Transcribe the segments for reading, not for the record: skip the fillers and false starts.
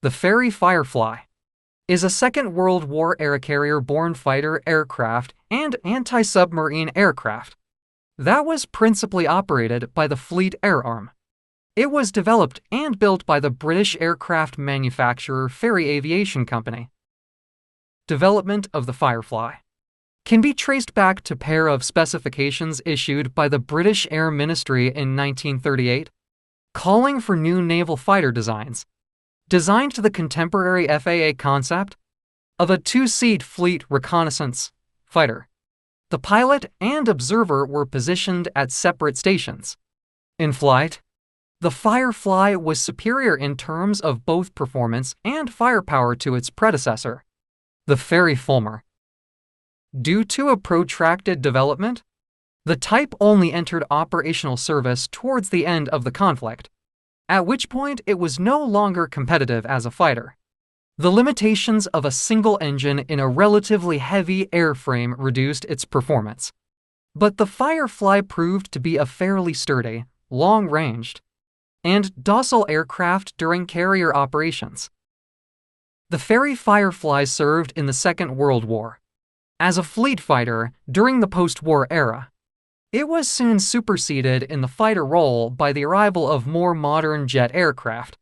The Fairey Firefly is a Second World War era carrier-borne fighter aircraft and anti-submarine aircraft that was principally operated by the Fleet Air Arm. It was developed and built by the British aircraft manufacturer Fairey Aviation Company. Development of the Firefly can be traced back to a pair of specifications issued by the British Air Ministry in 1938, calling for new naval fighter designs, designed to the contemporary FAA concept of a two-seat fleet reconnaissance fighter. The pilot and observer were positioned at separate stations. In flight, the Firefly was superior in terms of both performance and firepower to its predecessor, the Fairey Fulmar. Due to a protracted development, the type only entered operational service towards the end of the conflict, at which point it was no longer competitive as a fighter. The limitations of a single engine in a relatively heavy airframe reduced its performance. But the Firefly proved to be a fairly sturdy, long-ranged, and docile aircraft during carrier operations. The Fairey Firefly served in the Second World War as a fleet fighter during the post-war era. It was soon superseded in the fighter role by the arrival of more modern jet aircraft.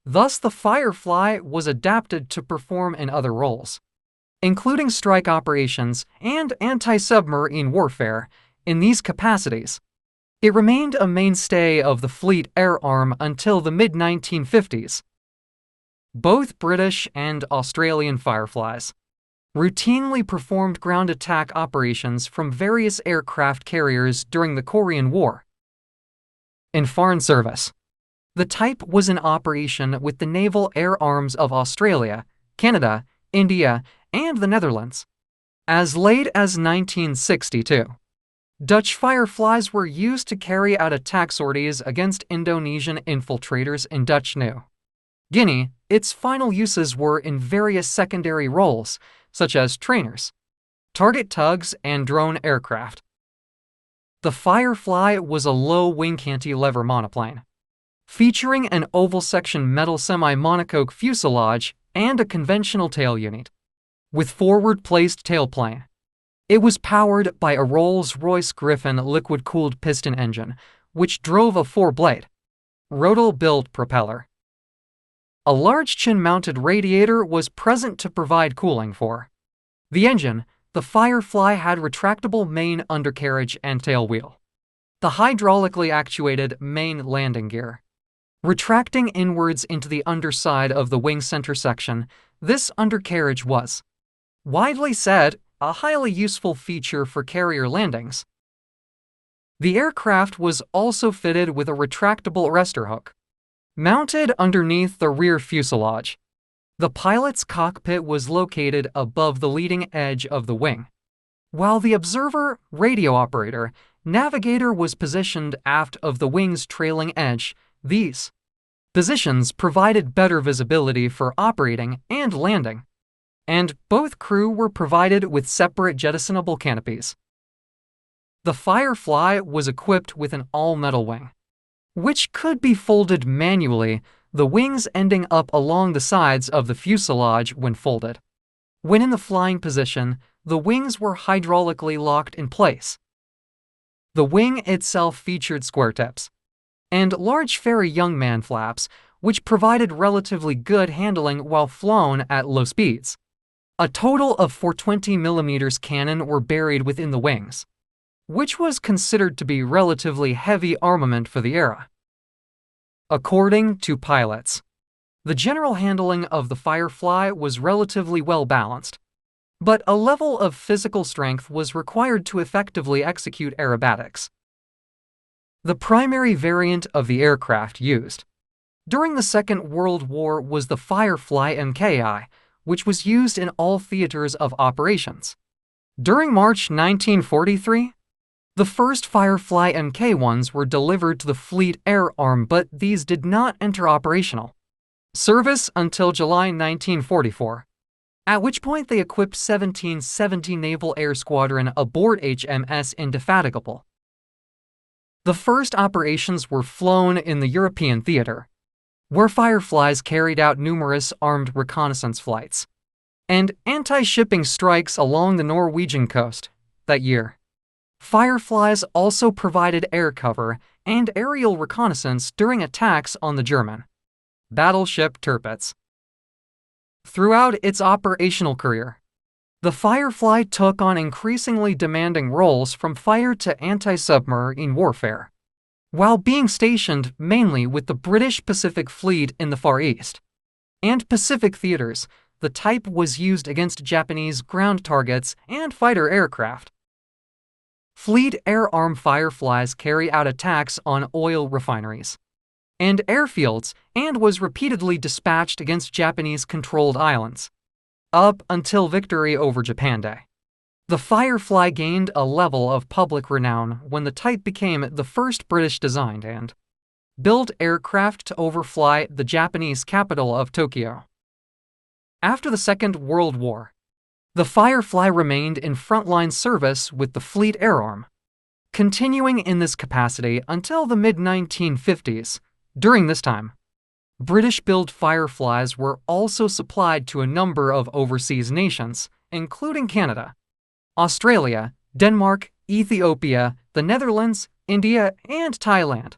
Thus, the Firefly was adapted to perform in other roles, including strike operations and anti-submarine warfare. In these capacities, it remained a mainstay of the Fleet Air Arm until the mid-1950s. Both British and Australian Fireflies routinely performed ground attack operations from various aircraft carriers during the Korean War. In foreign service, the type was in operation with the Naval Air Arms of Australia, Canada, India, and the Netherlands. As late as 1962, Dutch Fireflies were used to carry out attack sorties against Indonesian infiltrators in Dutch New Guinea. Its final uses were in various secondary roles, such as trainers, target tugs, and drone aircraft. The Firefly was a low-wing cantilever monoplane, featuring an oval-section metal semi-monocoque fuselage and a conventional tail unit, with forward-placed tailplane. It was powered by a Rolls-Royce Griffon liquid-cooled piston engine, which drove a four-blade, Rodel-built propeller. A large chin-mounted radiator was present to provide cooling for the engine. The Firefly had retractable main undercarriage and tailwheel, the hydraulically actuated main landing gear, retracting inwards into the underside of the wing center section. This undercarriage was widely said a highly useful feature for carrier landings. The aircraft was also fitted with a retractable arrestor hook, mounted underneath the rear fuselage. The pilot's cockpit was located above the leading edge of the wing, while the observer, radio operator, navigator was positioned aft of the wing's trailing edge. These positions provided better visibility for operating and landing, and both crew were provided with separate jettisonable canopies. The Firefly was equipped with an all-metal wing, which could be folded manually, the wings ending up along the sides of the fuselage when folded. When in the flying position, the wings were hydraulically locked in place. The wing itself featured square tips and large Fairey Youngman flaps, which provided relatively good handling while flown at low speeds. A total of 420mm cannon were buried within the wings, which was considered to be relatively heavy armament for the era. According to pilots, the general handling of the Firefly was relatively well balanced, but a level of physical strength was required to effectively execute aerobatics. The primary variant of the aircraft used during the Second World War was the Firefly Mki, which was used in all theaters of operations. During March 1943, the first Firefly Mk1s were delivered to the Fleet Air Arm, but these did not enter operational service until July 1944, at which point they equipped 1770 Naval Air Squadron aboard HMS Indefatigable. The first operations were flown in the European theater, where Fireflies carried out numerous armed reconnaissance flights and anti-shipping strikes along the Norwegian coast that year. Fireflies also provided air cover and aerial reconnaissance during attacks on the German battleship Tirpitz. Throughout its operational career, the Firefly took on increasingly demanding roles from fire to anti-submarine warfare, while being stationed mainly with the British Pacific Fleet in the Far East and Pacific theaters. The type was used against Japanese ground targets and fighter aircraft. Fleet Air Arm Fireflies carry out attacks on oil refineries and airfields and was repeatedly dispatched against Japanese-controlled islands, up until victory over Japan Day. The Firefly gained a level of public renown when the type became the first British-designed and built aircraft to overfly the Japanese capital of Tokyo. After the Second World War, the Firefly remained in frontline service with the Fleet Air Arm, continuing in this capacity until the mid-1950s. During this time, British-built Fireflies were also supplied to a number of overseas nations, including Canada, Australia, Denmark, Ethiopia, the Netherlands, India, and Thailand.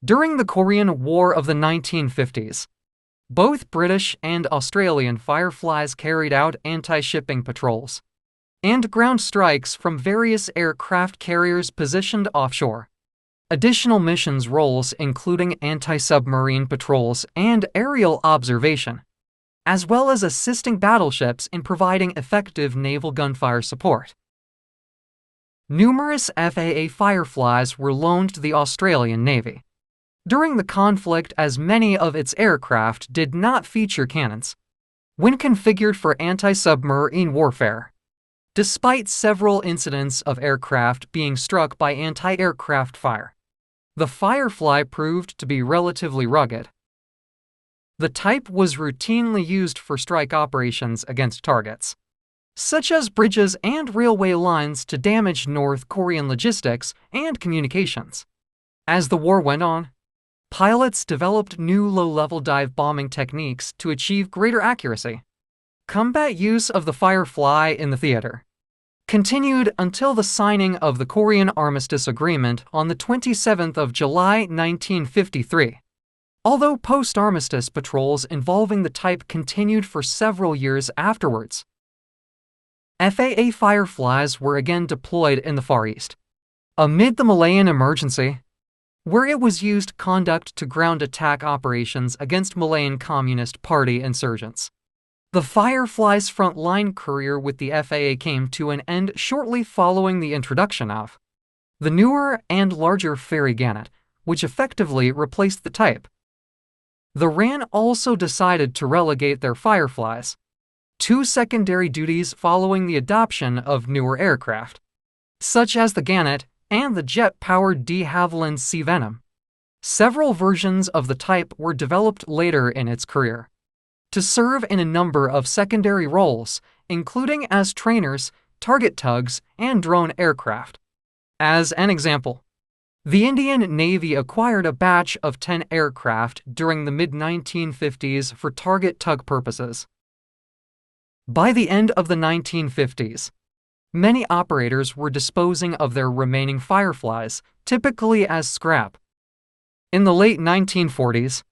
During the Korean War of the 1950s, both British and Australian Fireflies carried out anti-shipping patrols and ground strikes from various aircraft carriers positioned offshore. Additional missions roles including anti-submarine patrols and aerial observation, as well as assisting battleships in providing effective naval gunfire support. Numerous FAA Fireflies were loaned to the Australian Navy during the conflict, as many of its aircraft did not feature cannons when configured for anti-submarine warfare. Despite several incidents of aircraft being struck by anti-aircraft fire, the Firefly proved to be relatively rugged. The type was routinely used for strike operations against targets, such as bridges and railway lines, to damage North Korean logistics and communications. As the war went on, pilots developed new low-level dive bombing techniques to achieve greater accuracy. Combat use of the Firefly in the theater continued until the signing of the Korean Armistice Agreement on the 27th of July 1953. Although post-armistice patrols involving the type continued for several years afterwards, FAA Fireflies were again deployed in the Far East amid the Malayan emergency, where it was used to conduct ground attack operations against Malayan Communist Party insurgents. The Firefly's frontline career with the FAA came to an end shortly following the introduction of the newer and larger Fairey Gannet, which effectively replaced the type. The RAN also decided to relegate their Fireflies to secondary duties following the adoption of newer aircraft, such as the Gannet and the jet-powered de Havilland Sea Venom. Several versions of the type were developed later in its career to serve in a number of secondary roles, including as trainers, target tugs, and drone aircraft. As an example, the Indian Navy acquired a batch of 10 aircraft during the mid-1950s for target tug purposes. By the end of the 1950s, many operators were disposing of their remaining Fireflies, typically as scrap. In the late 1940s,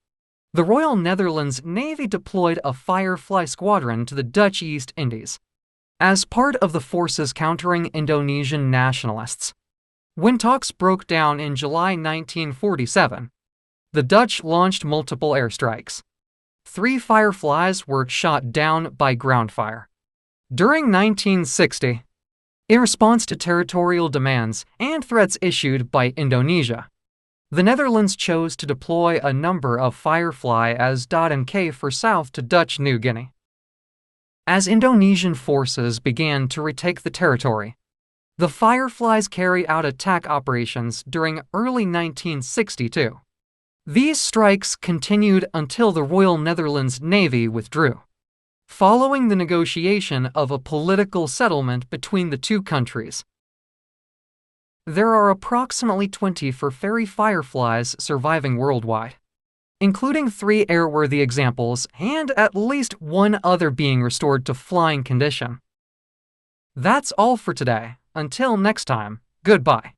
the Royal Netherlands Navy deployed a Firefly squadron to the Dutch East Indies as part of the forces countering Indonesian nationalists. When talks broke down in July 1947, the Dutch launched multiple airstrikes. 3 Fireflies were shot down by ground fire. During 1960, in response to territorial demands and threats issued by Indonesia, the Netherlands chose to deploy a number of Firefly as .mk for south to Dutch New Guinea. As Indonesian forces began to retake the territory, the Fireflies carried out attack operations during early 1962. These strikes continued until the Royal Netherlands Navy withdrew, following the negotiation of a political settlement between the two countries. There are approximately 20 Fairey Fireflies surviving worldwide, including 3 airworthy examples and at least 1 other being restored to flying condition. That's all for today. Until next time, goodbye.